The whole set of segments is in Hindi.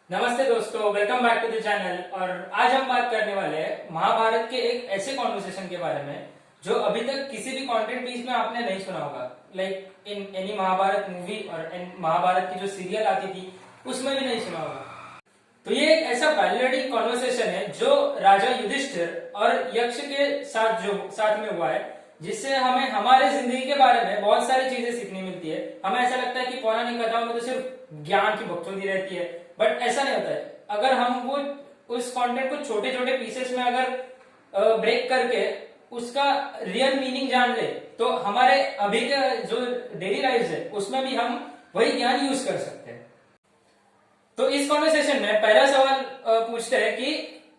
नमस्ते दोस्तों, welcome back to the channel. और आज हम बात करने वाले हैं महाभारत के एक ऐसे कॉन्वर्सेशन के बारे में जो अभी तक किसी भी कंटेंट पीस में आपने नहीं सुना होगा। Like in any Mahabharat movie और इन महाभारत की जो सीरियल आती थी उसमें भी नहीं सुना होगा। तो ये एक ऐसा वैलिडेटिंग कॉन्वर्सेशन है जो राजा युधिष्ठिर और यक्ष के साथ में हुआ है, जिससे हमें हमारे जिंदगी के बारे में बहुत सारी चीजें सीखने मिलती है। हमें ऐसा लगता है कि पौराणिक कथाओं में तो सिर्फ ज्ञान की बकचोदी रहती है, बट ऐसा नहीं होता है। अगर हम वो उस कंटेंट को छोटे छोटे पीसेस में अगर ब्रेक करके उसका रियल मीनिंग जान ले तो हमारे अभी के जो डेली लाइफ है उसमें भी हम वही ज्ञान यूज कर सकते हैं। तो इस कॉन्वर्सेशन में पहला सवाल पूछते हैं कि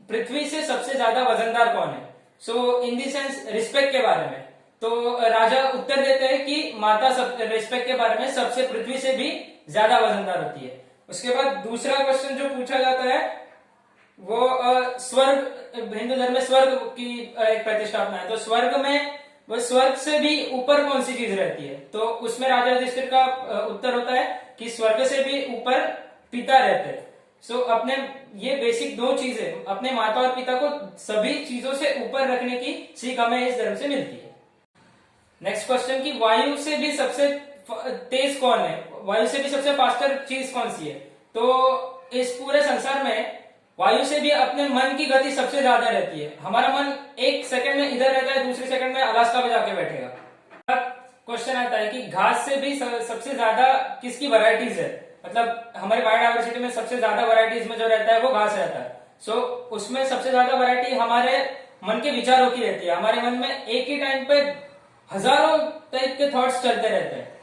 पृथ्वी से सबसे ज्यादा वजनदार कौन है। सो इन दी सेंस रिस्पेक्ट के बारे में तो राजा उत्तर देते हैं कि माता रिस्पेक्ट के बारे में सबसे पृथ्वी से भी ज्यादा वजनदार होती है। उसके बाद दूसरा क्वेश्चन जो पूछा जाता है वो स्वर्ग, हिंदू धर्म में स्वर्ग की एक प्रतिष्ठापना है। तो स्वर्ग में वो स्वर्ग से भी ऊपर कौन सी चीज रहती है। तो उसमें राजा युधिष्ठिर का उत्तर होता है कि स्वर्ग से भी ऊपर पिता रहते हैं। सो अपने ये बेसिक दो चीजें, अपने माता और पिता को सभी चीजों से ऊपर रखने की सीख हमें इस धर्म से मिलती है। नेक्स्ट क्वेश्चन कि वायु से भी सबसे तेज कौन है, वायु से भी सबसे फास्टर चीज कौन सी है। तो इस पूरे संसार में वायु से भी अपने मन की गति सबसे ज्यादा रहती है। हमारा मन एक सेकंड में इधर रहता है, दूसरे सेकंड में अलास्का में जाके बैठेगा। क्वेश्चन आता है कि घास से भी सबसे ज्यादा किसकी वैरायटीज है। मतलब हमारे बायोडाइवर्सिटी में सबसे ज्यादा वैरायटीज में जो रहता है वो घास रहता है। सो उसमें सबसे ज्यादा वैरायटी हमारे मन के विचारों की रहती है। हमारे मन में एक ही टाइम पे हजारों टाइप के थॉट्स चलते रहते हैं।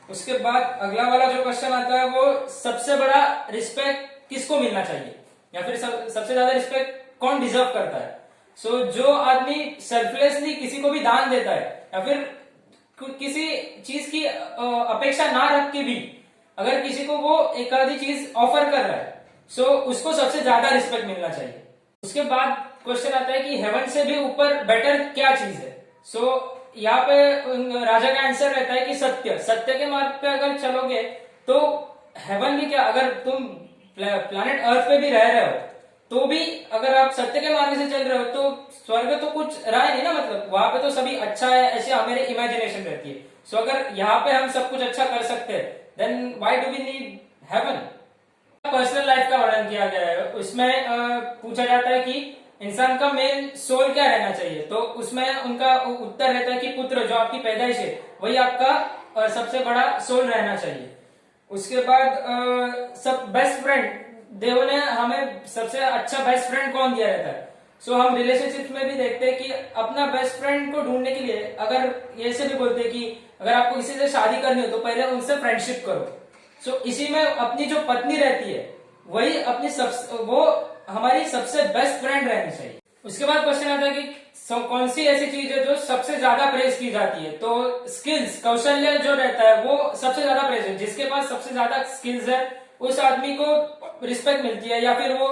उसके बाद अगला वाला जो क्वेश्चन आता है वो सबसे बड़ा रिस्पेक्ट किसको मिलना चाहिए, या फिर सबसे ज्यादा रिस्पेक्ट कौन डिजर्व करता है। सो जो आदमी सेल्फलेसली किसी को भी दान देता है या फिर किसी चीज की अपेक्षा ना रख के भी अगर किसी को वो एक आधी चीज ऑफर कर रहा है, सो उसको सबसे ज्यादा रिस्पेक्ट मिलना चाहिए। उसके बाद क्वेश्चन आता है कि हेवन से भी ऊपर बेटर क्या चीज है। सो यहाँ पे राजा का आंसर रहता है कि सत्य। सत्य के मार्ग पे अगर चलोगे तो हेवन भी क्या, अगर तुम प्लैनेट अर्थ पे भी रह रहे हो तो भी अगर आप सत्य के मार्ग से चल रहे हो तो स्वर्ग तो कुछ रहा नहीं ना। मतलब वहां पे तो सभी अच्छा है, ऐसे हमारे इमेजिनेशन रहती है। सो अगर यहाँ पे हम सब कुछ अच्छा कर सकते हैं then why do we need heaven. Personal life का वर्णन किया गया है, उसमें पूछा जाता है कि इंसान का मेन सोल क्या रहना चाहिए। तो उसमें उनका उत्तर रहता है कि पुत्र, जो आपकी पैदाइश है वही आपका सबसे बड़ा सोल रहना चाहिए। उसके बाद सब बेस्ट फ्रेंड, देव ने हमें सबसे अच्छा बेस्ट फ्रेंड कौन दिया रहता है। सो हम रिलेशनशिप में भी देखते हैं कि अपना बेस्ट फ्रेंड को ढूंढने के लिए अगर ऐसे भी बोलते हैं कि अगर आपको किसी से शादी करनी हो तो पहले उनसे फ्रेंडशिप करो। सो इसी में अपनी जो पत्नी रहती है वही अपनी वो हमारी सबसे बेस्ट फ्रेंड रहनी चाहिए। उसके बाद क्वेश्चन आता है कि कौन सी ऐसी चीज है जो सबसे ज्यादा प्रेज की जाती है। तो स्किल्स, कौशल्य जो रहता है वो सबसे ज्यादा प्रेज है। जिसके पास सबसे ज्यादा स्किल्स है उस आदमी को रिस्पेक्ट मिलती है, या फिर वो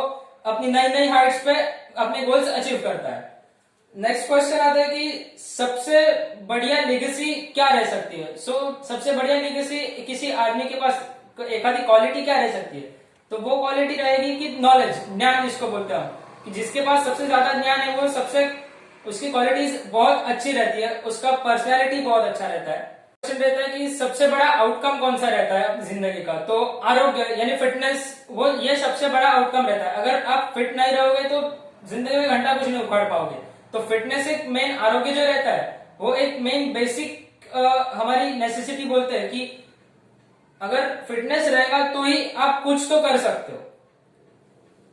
अपनी नई नई हाइट्स पे अपने गोल्स अचीव करता है। नेक्स्ट क्वेश्चन आता है कि सबसे बढ़िया लेगेसी क्या रह सकती है। सबसे बढ़िया लेगेसी किसी आदमी के पास एक आधी क्वालिटी क्या रह सकती है। तो वो क्वालिटी रहेगी कि नॉलेज, ज्ञान जिसको बोलते हैं, कि जिसके पास सबसे ज्यादा ज्ञान है वो सबसे, उसकी क्वालिटीज बहुत अच्छी रहती है, उसका पर्सनैलिटी बहुत अच्छा रहता है। क्वेश्चन रहता है कि सबसे बड़ा आउटकम कौन सा रहता है अपनी जिंदगी का। तो आरोग्य यानी फिटनेस, वो ये सबसे बड़ा आउटकम रहता है। अगर आप फिट नहीं रहोगे तो जिंदगी में घंटा कुछ नहीं उखाड़ पाओगे। तो फिटनेस एक मेन, आरोग्य जो रहता है वो एक मेन बेसिक हमारी नेसेसिटी बोलते हैं कि अगर फिटनेस रहेगा तो ही आप कुछ तो कर सकते हो।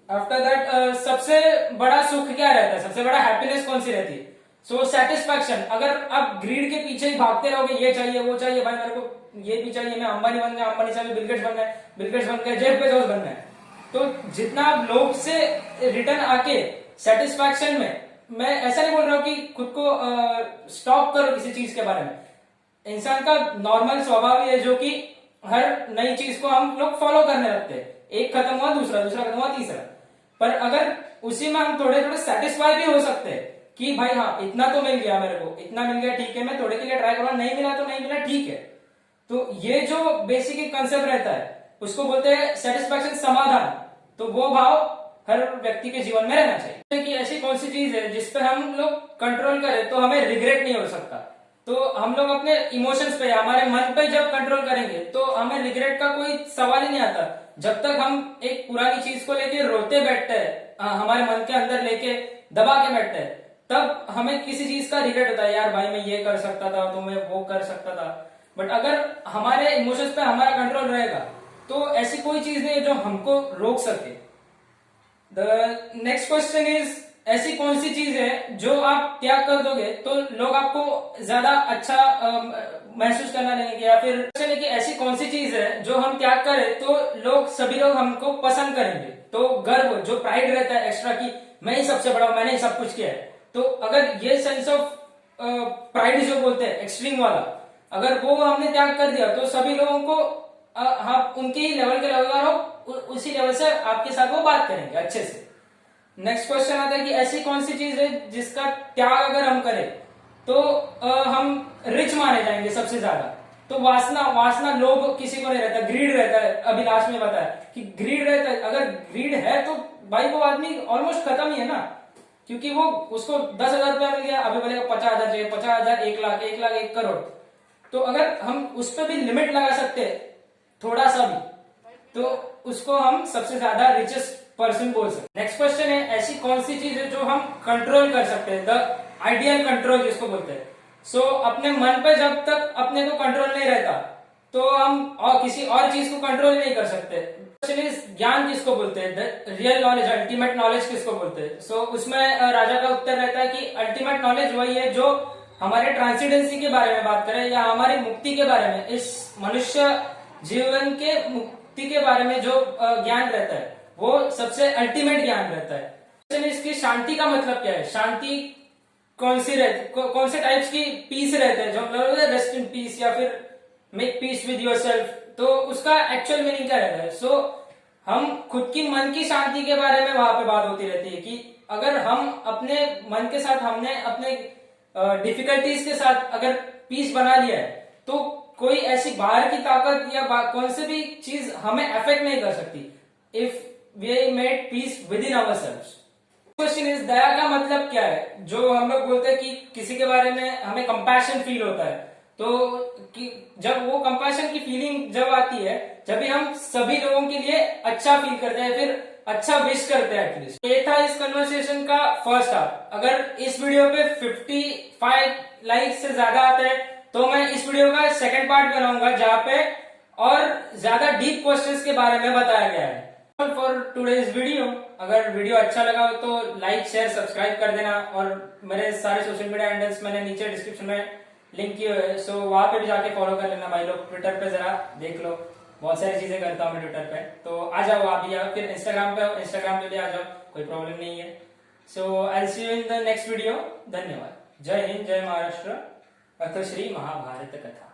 आफ्टर दैट सबसे बड़ा सुख क्या रहता है, सबसे बड़ा हैप्पीनेस कौन सी रहती है। सो सेटिस्फैक्शन। अगर आप ग्रीड के पीछे ही भागते रहोगे, ये चाहिए वो चाहिए, भाई मेरे को ये भी चाहिए, मैं अंबानी बन गया, अंबानी से बिल गेट्स बन गए, बिल गेट्स बन गए, जेफ बेजोस बन गए, तो जितना आप लोग से रिटर्न आके सेटिस्फैक्शन में, मैं ऐसा नहीं बोल रहा हूँ कि खुद को स्टॉप करो किसी चीज के बारे में। इंसान का नॉर्मल स्वभाव है जो कि हर नई चीज को हम लोग फॉलो करने लगते हैं। एक खत्म हुआ दूसरा, दूसरा खत्म हुआ तीसरा। पर अगर उसी में हम थोड़े थोड़े सेटिस्फाई भी हो सकते हैं कि भाई हाँ इतना तो मिल गया, मेरे को इतना मिल गया, ठीक है, मैं थोड़े के लिए ट्राई करूंगा, नहीं मिला तो नहीं मिला, ठीक है। तो ये जो बेसिक एक कंसेप्ट रहता है उसको बोलते हैं सेटिस्फैक्शन, समाधान। तो तो वो भाव हर व्यक्ति के जीवन में रहना चाहिए कि ऐसी कौन सी चीज है जिस पे हम लोग कंट्रोल करें तो हमें रिग्रेट नहीं हो सकता। तो हम लोग अपने इमोशंस पे, हमारे मन पे जब कंट्रोल करेंगे तो हमें रिग्रेट का कोई सवाल ही नहीं आता। जब तक हम एक पुरानी चीज को लेके रोते बैठते हैं, हमारे मन के अंदर लेके दबा के बैठते हैं, तब हमें किसी चीज का रिग्रेट होता है, यार भाई मैं ये कर सकता था तो मैं वो कर सकता था। बट अगर हमारे इमोशंस पे हमारा कंट्रोल रहेगा तो ऐसी कोई चीज नहीं है जो हमको रोक सके। द नेक्स्ट क्वेश्चन इज, ऐसी कौन सी चीज है जो आप त्याग कर दोगे तो लोग आपको ज्यादा अच्छा महसूस करना लगेंगे, या फिर कि ऐसी कौन सी चीज है जो हम त्याग करें तो सभी लोग हमको पसंद करेंगे। तो गर्व, जो प्राइड रहता है एक्स्ट्रा की मैं ही सबसे बड़ा हूं, मैंने ही सब कुछ किया है, तो अगर ये सेंस ऑफ प्राइड जो बोलते हैं एक्सट्रीम वाला, अगर वो हमने त्याग कर दिया तो सभी लोगों को आप उनके ही लेवल के लोग उसी लेवल से आपके साथ वो बात करेंगे अच्छे से। नेक्स्ट क्वेश्चन आता है कि ऐसी कौन सी चीज है जिसका त्याग अगर हम करें तो हम रिच माने जाएंगे सबसे ज्यादा। तो वासना लोभ किसी को नहीं रहता, ग्रीड रहता है। अभी लास्ट में बताया कि ग्रीड रहता है, अगर ग्रीड है तो भाई वो आदमी ऑलमोस्ट खत्म ही है ना, क्योंकि वो उसको 10,000 रुपया मिल गया, अभी बोलेगा 50,000 चाहिए, 50,000, 1,00,000, 1,00,000, 1 करोड़। तो अगर हम उस पर भी लिमिट लगा सकते थोड़ा सा भी, तो उसको हम सबसे ज्यादा रिचेस्ट पर्सन बोल सकते। नेक्स्ट क्वेश्चन है, ऐसी कौन सी चीज है जो हम कंट्रोल कर सकते हैं, द आइडियल कंट्रोल जिसको बोलते हैं। सो अपने मन पे जब तक अपने को कंट्रोल नहीं रहता तो हम और किसी और चीज को कंट्रोल नहीं कर सकते। क्वेश्चन इज, ज्ञान किसको बोलते हैं, the real knowledge, ultimate knowledge किसको बोलते हैं। सो उसमें राजा का उत्तर रहता है कि अल्टीमेट नॉलेज वही है जो हमारे ट्रांसीडेंसी के बारे में बात करे, या हमारी मुक्ति के बारे में, इस मनुष्य जीवन के मुक्ति के बारे में जो ज्ञान रहता है वो सबसे अल्टीमेट ज्ञान रहता है। इसकी शांति का मतलब क्या है, शांति कौन से टाइप्स की पीस रहते हैं, जो रेस्ट इन पीस या फिर मेक पीस विद योरसेल्फ, तो उसका एक्चुअल मीनिंग क्या रहता है। सो हम खुद की मन की शांति के बारे में वहां पे बात होती रहती है कि अगर हम अपने मन के साथ, हमने अपने डिफिकल्टीज के साथ अगर पीस बना लिया है तो कोई ऐसी बाहर की ताकत या कौन सी भी चीज हमें अफेक्ट नहीं कर सकती, if we made peace within ourselves. Question is, दया का मतलब क्या है। जो हम लोग बोलते हैं कि किसी के बारे में हमें कंपैशन फील होता है, तो जब वो कंपैशन की फीलिंग जब आती है, जब भी हम सभी लोगों के लिए अच्छा फील करते हैं, फिर अच्छा विश करते हैं एटलीस्ट। ये था इस कन्वर्सेशन का फर्स्ट हाफ। अगर इस वीडियो पे 55 लाइक से ज्यादा आते हैं तो मैं इस वीडियो का सेकंड पार्ट बनाऊंगा जहां पे और ज्यादा डीप क्वेश्चंस के बारे में बताया गया है। फॉर टुडेज वीडियो, अगर वीडियो अच्छा लगा हो तो लाइक शेयर सब्सक्राइब कर देना, और मेरे सारे सोशल मीडिया हैंडल्स मैंने नीचे डिस्क्रिप्शन में लिंक किए हुए, सो वहां पे भी जाके फॉलो कर लेना भाई लोग। ट्विटर पे जरा देख लो, बहुत सारी चीजें करता हूँ मैं ट्विटर पे, तो आ जाओ आप भी, फिर इंस्टाग्राम पे भी आ जाओ, कोई प्रॉब्लम नहीं है। So I see you in the next video. धन्यवाद। जय हिंद, जय महाराष्ट्र, अथ श्री महाभारत कथा।